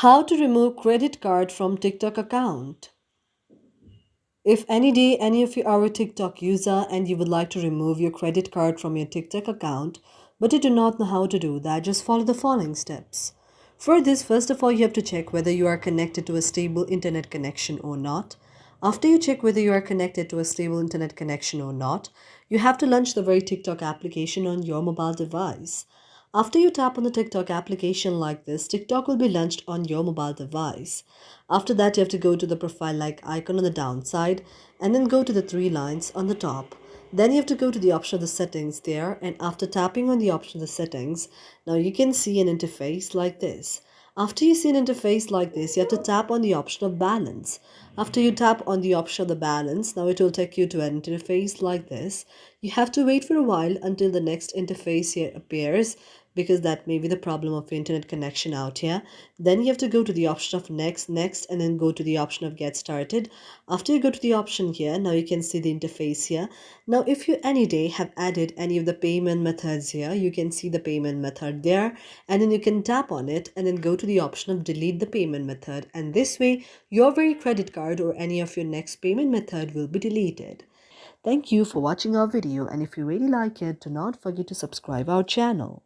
How to remove credit card from TikTok account. If any day any of you are a TikTok user and you would like to remove your credit card from your TikTok account, but you do not know how to do that, just follow the following steps. For this, first of all, you have to check whether you are connected to a stable internet connection or not. After you check whether you are connected to a stable internet connection or not, you have to launch the very TikTok application on your mobile device. After you tap on the TikTok application like this, TikTok will be launched on your mobile device. After that, you have to go to the profile like icon on the downside and then go to the three lines on the top. Then you have to go to the option of the settings there, and after tapping on the option of the settings, now you can see an interface like this. After you see an interface like this, you have to tap on the option of balance. After you tap on the option of the balance, now it will take you to an interface like this. You have to wait for a while until the next interface here appears because that may be the problem of internet connection out here. Then you have to go to the option of next, and then go to the option of get started. After you go to the option here, now you can see the interface here. Now, if you any day have added any of the payment methods here, you can see the payment method there, and then you can tap on it and then go to the option of delete the payment method. And this way, your very credit card or any of your next payment method will be deleted. Thank you for watching our video, and if you really like it, do not forget to subscribe our channel.